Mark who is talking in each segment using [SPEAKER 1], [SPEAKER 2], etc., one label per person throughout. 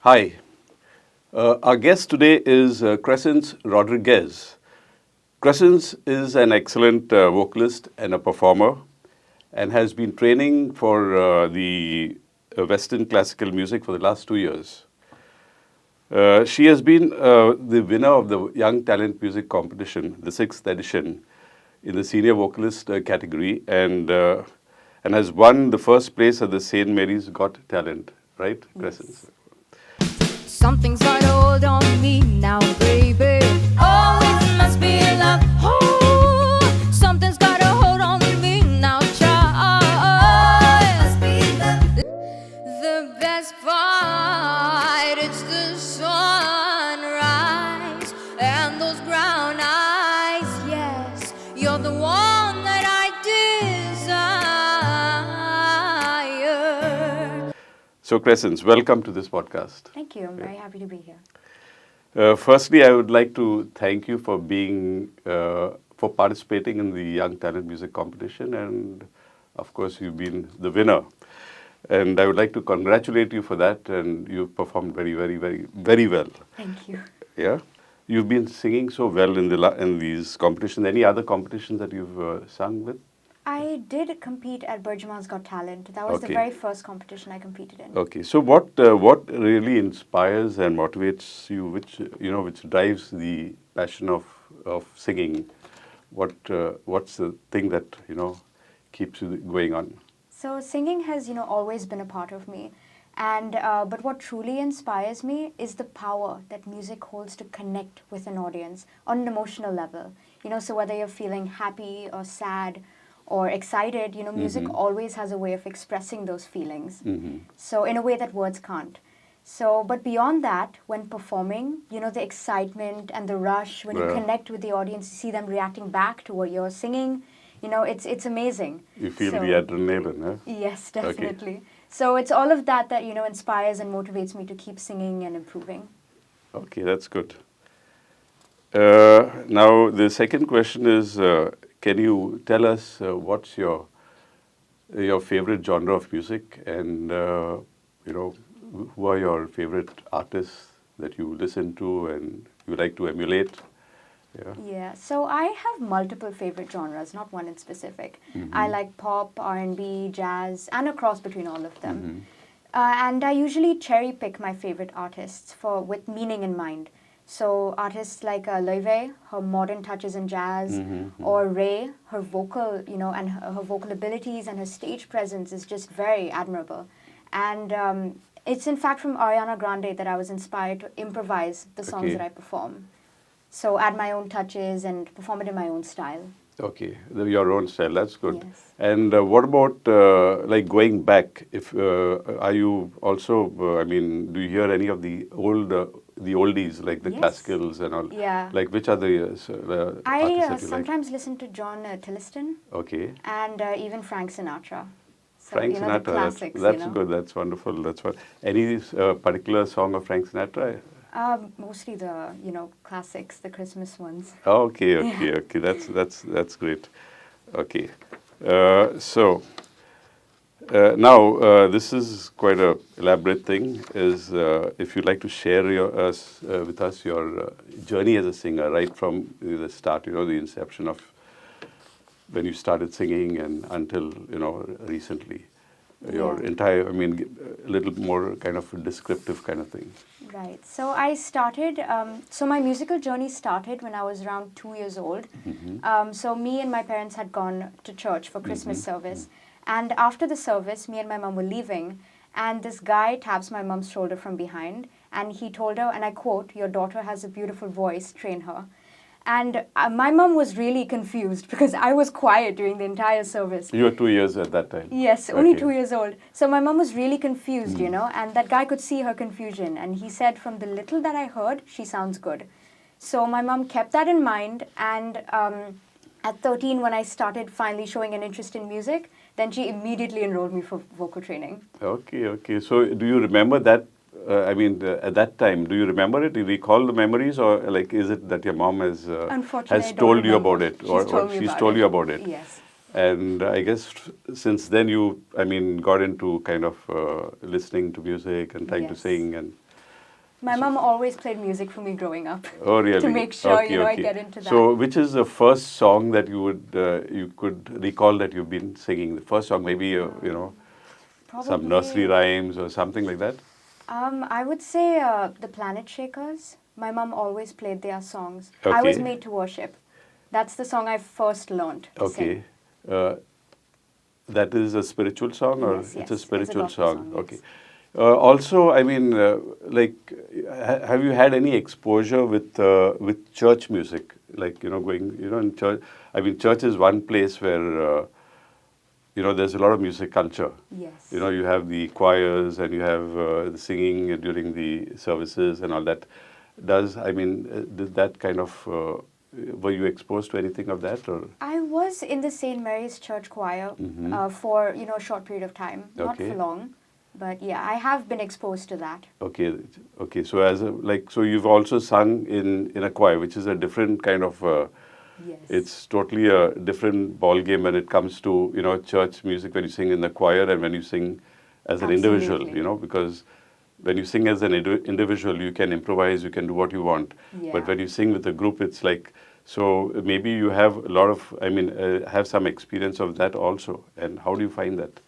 [SPEAKER 1] Hi, our guest today is Crescens Rodrigues. Crescens is an excellent vocalist and a performer and has been training for the Western classical music for the last 2 years. She has been the winner of the Young Talent Music Competition, the 6th edition, in the senior vocalist category and has won the first place at the St. Mary's Got Talent, right, Crescens?
[SPEAKER 2] Something's got a hold on me now, baby. Oh, it must be love. Oh, something's got a hold on me now, child. Oh, it must be love. The best part, it's the sunrise and those brown eyes. Yes, you're the one that I desire.
[SPEAKER 1] So, Crescens, welcome to this podcast.
[SPEAKER 3] Thank you. I'm very happy to be here.
[SPEAKER 1] Firstly, I would like to thank you for being, for participating in the Young Talent Music Competition, and of course, you've been the winner. And I would like to congratulate you for that, and you've performed very, very, very, very well.
[SPEAKER 3] Thank you.
[SPEAKER 1] Yeah, you've been singing so well in these competitions. Any other competitions that you've sung with?
[SPEAKER 3] I did compete at Bergman's Got Talent. That was the
[SPEAKER 1] Okay.
[SPEAKER 3] very first competition I competed in.
[SPEAKER 1] Okay, so what really inspires and motivates you, which drives the passion of singing? What's the thing that keeps you going on?
[SPEAKER 3] So singing has always been a part of me, and but what truly inspires me is the power that music holds to connect with an audience on an emotional level. So whether you're feeling happy or sad or excited, music always has a way of expressing those feelings. So in a way that words can't. So, but beyond that, when performing, the excitement and the rush, when you
[SPEAKER 1] Yeah.
[SPEAKER 3] connect with the audience, you see them reacting back to what you're singing, it's amazing.
[SPEAKER 1] You feel
[SPEAKER 3] So-
[SPEAKER 1] the adrenaline, huh?
[SPEAKER 3] Yes, definitely. So it's all of that inspires and motivates me to keep singing and improving.
[SPEAKER 1] Okay, that's good. Now, the second question is, can you tell us what's your favorite genre of music, and who are your favorite artists that you listen to and you like to emulate? Yeah.
[SPEAKER 3] Yeah, so I have multiple favorite genres, not one in specific. I like pop, R&B, jazz, and a cross between all of them. And I usually cherry pick my favorite artists with meaning in mind. So artists like Loive, her modern touches in jazz, or Ray, her vocal, and her vocal abilities and her stage presence is just very admirable. And it's in fact from Ariana Grande that I was inspired to improvise the songs
[SPEAKER 1] Okay.
[SPEAKER 3] that I perform. So add my own touches and perform it in my own style.
[SPEAKER 1] Okay, your own style. That's good.
[SPEAKER 3] Yes.
[SPEAKER 1] And what about like going back? If are you also? Do you hear any of the oldies like the
[SPEAKER 3] Yes.
[SPEAKER 1] classicals and all?
[SPEAKER 3] Yeah.
[SPEAKER 1] Like which are the
[SPEAKER 3] I
[SPEAKER 1] artists that you
[SPEAKER 3] sometimes listen to John Tilliston
[SPEAKER 1] like? Okay.
[SPEAKER 3] and even Frank Sinatra. So,
[SPEAKER 1] Frank
[SPEAKER 3] the
[SPEAKER 1] Sinatra.
[SPEAKER 3] classics,
[SPEAKER 1] That's good. That's wonderful. That's what. Any particular song of Frank Sinatra?
[SPEAKER 3] Mostly the, classics, the Christmas ones.
[SPEAKER 1] Okay. That's great. Okay. Now, this is quite a elaborate thing. Is if you'd like to share with us your journey as a singer, right from the start, the inception of when you started singing and until recently, your entire. A little more kind of descriptive kind of thing.
[SPEAKER 3] Right. So I started, so my musical journey started when I was around 2 years old. So me and my parents had gone to church for Christmas service. And after the service, me and my mom were leaving. And this guy taps my mom's shoulder from behind. And he told her, and I quote, "Your daughter has a beautiful voice, train her." And my mom was really confused because I was quiet during the entire service.
[SPEAKER 1] You were 2 years at that time.
[SPEAKER 3] Yes, only
[SPEAKER 1] Okay.
[SPEAKER 3] 2 years old. So my mom was really confused, and that guy could see her confusion. And he said, "From the little that I heard, she sounds good." So my mom kept that in mind. And at 13, when I started finally showing an interest in music, then she immediately enrolled me for vocal training.
[SPEAKER 1] Okay. So do you remember that? At that time, do you remember it? Do you recall the memories, or like is it that your mom has
[SPEAKER 3] Unfortunately, I
[SPEAKER 1] has
[SPEAKER 3] don't
[SPEAKER 1] told you
[SPEAKER 3] remember.
[SPEAKER 1] about it,
[SPEAKER 3] She's
[SPEAKER 1] or
[SPEAKER 3] told me
[SPEAKER 1] she's
[SPEAKER 3] about
[SPEAKER 1] told
[SPEAKER 3] it.
[SPEAKER 1] you about it?
[SPEAKER 3] Yes.
[SPEAKER 1] And I guess since then you, got into kind of listening to music and trying to
[SPEAKER 3] Yes.
[SPEAKER 1] sing, and
[SPEAKER 3] My mom always played music for me growing up.
[SPEAKER 1] Oh, really?
[SPEAKER 3] To make sure,
[SPEAKER 1] Okay,
[SPEAKER 3] I
[SPEAKER 1] okay.
[SPEAKER 3] get into that.
[SPEAKER 1] So, which is the first song that you could recall that you've been singing? The first song, maybe some nursery
[SPEAKER 3] Probably,
[SPEAKER 1] rhymes or something like that.
[SPEAKER 3] I would say the Planet Shakers. My mom always played their songs. I was
[SPEAKER 1] Okay.
[SPEAKER 3] made to worship. That's the song I first learned to
[SPEAKER 1] Okay.
[SPEAKER 3] sing.
[SPEAKER 1] That is a spiritual song, or
[SPEAKER 3] Yes,
[SPEAKER 1] it's
[SPEAKER 3] yes.
[SPEAKER 1] a
[SPEAKER 3] It's a
[SPEAKER 1] spiritual
[SPEAKER 3] gospel
[SPEAKER 1] song?
[SPEAKER 3] song,
[SPEAKER 1] Okay.
[SPEAKER 3] yes.
[SPEAKER 1] Also, I mean, have you had any exposure with church music? Like, going, in church. I mean, church is one place where there's a lot of music culture.
[SPEAKER 3] Yes.
[SPEAKER 1] You have the choirs and you have the singing during the services and all that. Did that kind of, were you exposed to anything of that, or?
[SPEAKER 3] I was in the St. Mary's Church choir for a short period of time, not
[SPEAKER 1] Okay.
[SPEAKER 3] for long, but yeah, I have been exposed to that.
[SPEAKER 1] Okay, okay. So you've also sung in a choir, which is a different kind of.
[SPEAKER 3] Yes.
[SPEAKER 1] It's totally a different ball game when it comes to church music, when you sing in the choir and when you sing as an individual.
[SPEAKER 3] Absolutely.
[SPEAKER 1] Because when you sing as an individual, you can improvise, you can do what you want.
[SPEAKER 3] Yeah.
[SPEAKER 1] But when you sing with a group, it's like, so maybe you have a lot of, have some experience of that also. And how do you find that?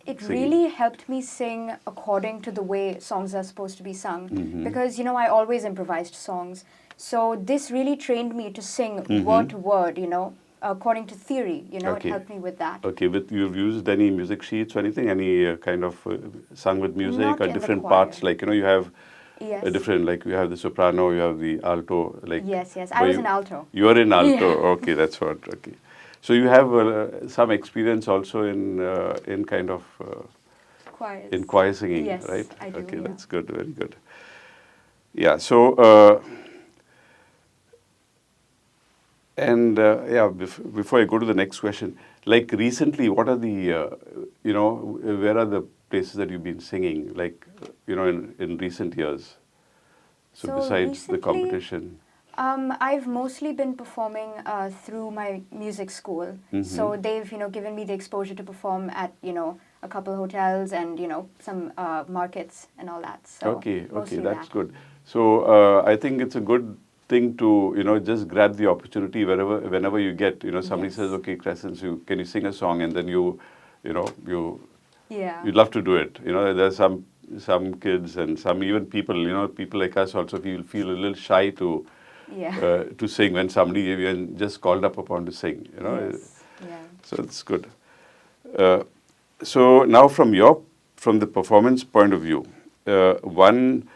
[SPEAKER 3] It
[SPEAKER 1] Singing?
[SPEAKER 3] really helped me sing according to the way songs are supposed to be sung. Because, I always improvised songs. So this really trained me to sing word to word, according to theory. It
[SPEAKER 1] Okay.
[SPEAKER 3] helped me with that.
[SPEAKER 1] Okay, you've used any music sheets or anything? Any kind of sung with music
[SPEAKER 3] Not
[SPEAKER 1] or
[SPEAKER 3] in the
[SPEAKER 1] different
[SPEAKER 3] choir.
[SPEAKER 1] parts? Like, you have
[SPEAKER 3] Yes.
[SPEAKER 1] a different, like you have the soprano, you have the alto. Like
[SPEAKER 3] Yes, yes. I
[SPEAKER 1] were
[SPEAKER 3] was
[SPEAKER 1] you-
[SPEAKER 3] an alto.
[SPEAKER 1] You are in alto.
[SPEAKER 3] Yeah.
[SPEAKER 1] Okay, that's what. Okay, so you have some experience also in kind of
[SPEAKER 3] Choirs.
[SPEAKER 1] in choir singing,
[SPEAKER 3] Yes,
[SPEAKER 1] right?
[SPEAKER 3] I do,
[SPEAKER 1] Okay,
[SPEAKER 3] yeah.
[SPEAKER 1] that's good. Very good. Yeah. So. Before I go to the next question, like recently, what are the, where are the places that you've been singing, like, in recent years? So
[SPEAKER 3] So
[SPEAKER 1] besides the
[SPEAKER 3] recently,
[SPEAKER 1] competition.
[SPEAKER 3] I've mostly been performing through my music school. So they've, given me the exposure to perform at, a couple hotels and, some markets and all that. So
[SPEAKER 1] Okay,
[SPEAKER 3] mostly
[SPEAKER 1] that's
[SPEAKER 3] that.
[SPEAKER 1] good. So I think it's a good thing to, just grab the opportunity whenever you get, somebody
[SPEAKER 3] Yes.
[SPEAKER 1] says, okay, Crescens, can you sing a song? And then you
[SPEAKER 3] Yeah.
[SPEAKER 1] you'd love to do it. There's some kids and some even people, people like us also feel a little shy to
[SPEAKER 3] Yeah.
[SPEAKER 1] to sing when somebody even just called up upon to sing.
[SPEAKER 3] Yes. Yeah.
[SPEAKER 1] So it's good. So now from the performance point of view, one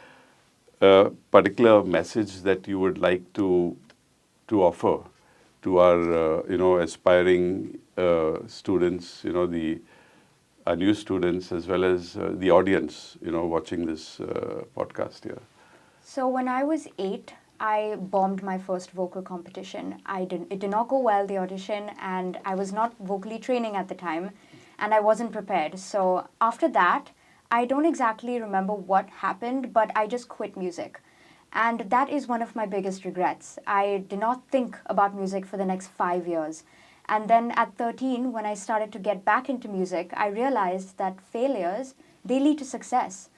[SPEAKER 1] particular message that you would like to offer to our aspiring students, our new students, as well as the audience, watching this podcast here.
[SPEAKER 3] So when I was 8, I bombed my first vocal competition. It did not go well, the audition, and I was not vocally training at the time, and I wasn't prepared. So after that, I don't exactly remember what happened, but I just quit music. And that is one of my biggest regrets. I did not think about music for the next 5 years. And then at 13, when I started to get back into music, I realized that failures, they lead to success.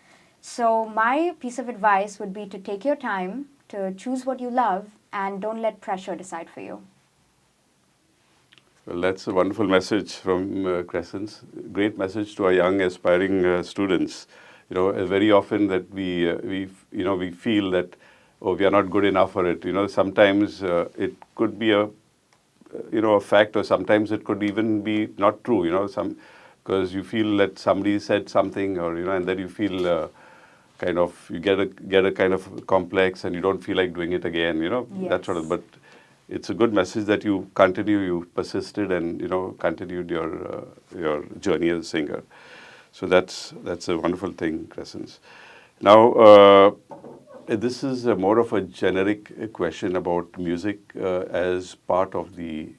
[SPEAKER 3] So my piece of advice would be to take your time, to choose what you love, and don't let pressure decide for you.
[SPEAKER 1] Well, that's a wonderful message from Crescens. Great message to our young aspiring students. Very often that we feel that we are not good enough for it. Sometimes it could be a fact, or sometimes it could even be not true. Because you feel that somebody said something, or and then you feel kind of you get a kind of complex, and you don't feel like doing it again. That sort of.
[SPEAKER 3] Yes.
[SPEAKER 1] But it's a good message that you persisted, and continued your journey as a singer. So that's a wonderful thing, Crescens. Now, this is more of a generic question about music as part of the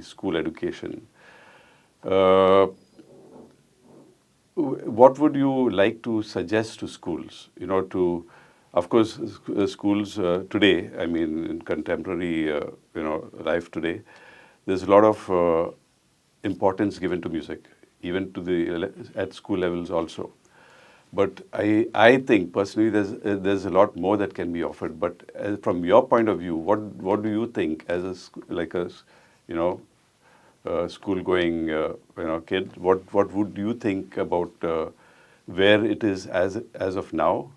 [SPEAKER 1] school education. What would you like to suggest to schools? Of course, schools today, in contemporary, life today, there's a lot of importance given to music, even at school levels also. But I think personally there's a lot more that can be offered. But from your point of view, what do you think as you know school going kid? What would you think about where it is as of now?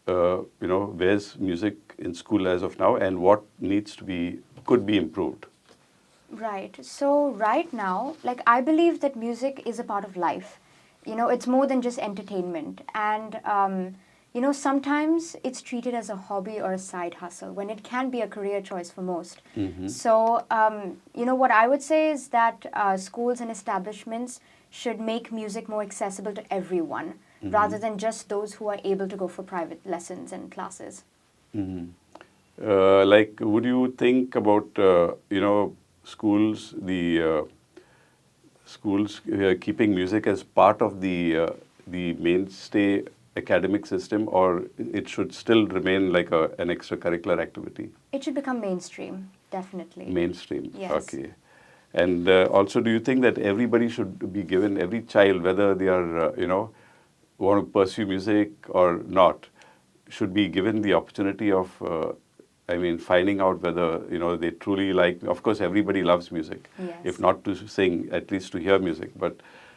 [SPEAKER 1] Where's music in school as of now, and what could be improved?
[SPEAKER 3] Right. So right now, like I believe that music is a part of life. It's more than just entertainment. And, sometimes it's treated as a hobby or a side hustle when it can be a career choice for most. So, what I would say is that schools and establishments should make music more accessible to everyone rather than just those who are able to go for private lessons and classes.
[SPEAKER 1] Would you think about, schools, schools keeping music as part of the mainstay academic system, or it should still remain like an extracurricular activity?
[SPEAKER 3] It should become mainstream, definitely.
[SPEAKER 1] Mainstream,
[SPEAKER 3] Yes.
[SPEAKER 1] okay. And also, do you think that everybody should be given, every child, whether they are, want to pursue music or not, should be given the opportunity of, finding out whether, they truly like, of course, everybody loves music,
[SPEAKER 3] Yes.
[SPEAKER 1] if not to sing, at least to hear music. But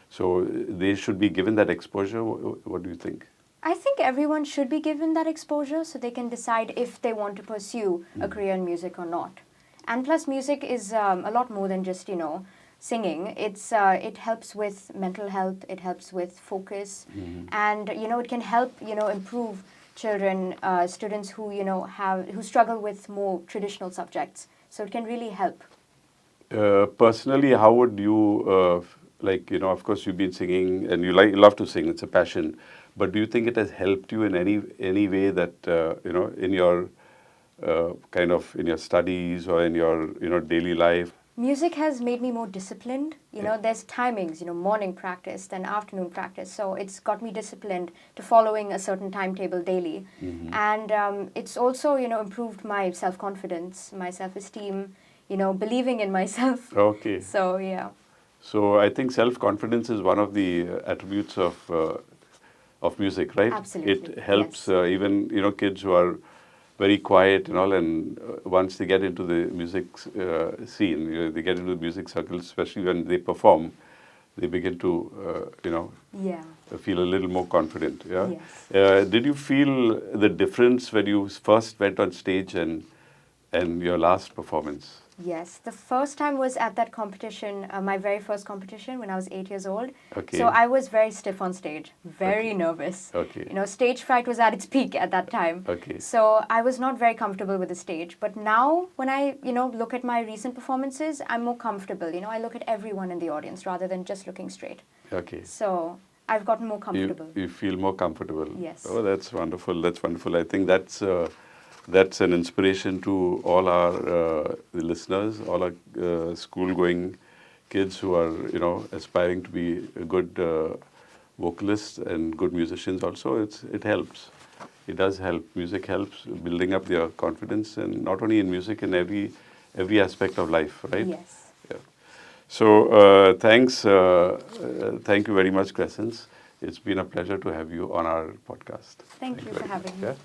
[SPEAKER 1] so they should be given that exposure. What do you think?
[SPEAKER 3] I think everyone should be given that exposure so they can decide if they want to pursue a career in music or not. And plus, music is a lot more than just, singing. It helps with mental health, it helps with focus, and, it can help, improve children, students who, who struggle with more traditional subjects. So it can really help.
[SPEAKER 1] Personally, how would you, of course, you've been singing and you love to sing, it's a passion. But do you think it has helped you in any way that, in your in your studies or in your, daily life?
[SPEAKER 3] Music has made me more disciplined. There's timings, morning practice, then afternoon practice. So it's got me disciplined to following a certain timetable daily. And it's also, improved my self-confidence, my self-esteem, believing in myself.
[SPEAKER 1] Okay.
[SPEAKER 3] So, yeah.
[SPEAKER 1] So I think self-confidence is one of the attributes of music, right?
[SPEAKER 3] Absolutely,
[SPEAKER 1] It helps
[SPEAKER 3] yes.
[SPEAKER 1] even, kids who are very quiet and all, and once they get into the music scene, they get into the music circles, especially when they perform, they begin to,
[SPEAKER 3] Yeah.
[SPEAKER 1] feel a little more confident. Yeah.
[SPEAKER 3] Yes.
[SPEAKER 1] Did you feel the difference when you first went on stage and your last performance?
[SPEAKER 3] Yes, the first time was at that competition, my very first competition when I was 8 years old.
[SPEAKER 1] Okay.
[SPEAKER 3] So I was very stiff on stage, very
[SPEAKER 1] Okay.
[SPEAKER 3] nervous.
[SPEAKER 1] Okay.
[SPEAKER 3] Stage fright was at its peak at that time.
[SPEAKER 1] Okay.
[SPEAKER 3] So I was not very comfortable with the stage. But now when I, look at my recent performances, I'm more comfortable. I look at everyone in the audience rather than just looking straight.
[SPEAKER 1] Okay.
[SPEAKER 3] So I've gotten more comfortable.
[SPEAKER 1] You feel more comfortable.
[SPEAKER 3] Yes.
[SPEAKER 1] Oh, that's wonderful. That's wonderful. I think that's an inspiration to all our listeners, all our school-going kids who are, aspiring to be good vocalists and good musicians. Also, it helps. It does help. Music helps building up their confidence, and not only in music, in every aspect of life, right?
[SPEAKER 3] Yes.
[SPEAKER 1] Yeah. So thanks. Thank you very much, Crescens. It's been a pleasure to have you on our podcast.
[SPEAKER 3] Thank you for
[SPEAKER 1] very
[SPEAKER 3] having
[SPEAKER 1] much.
[SPEAKER 3] me.
[SPEAKER 1] Yeah.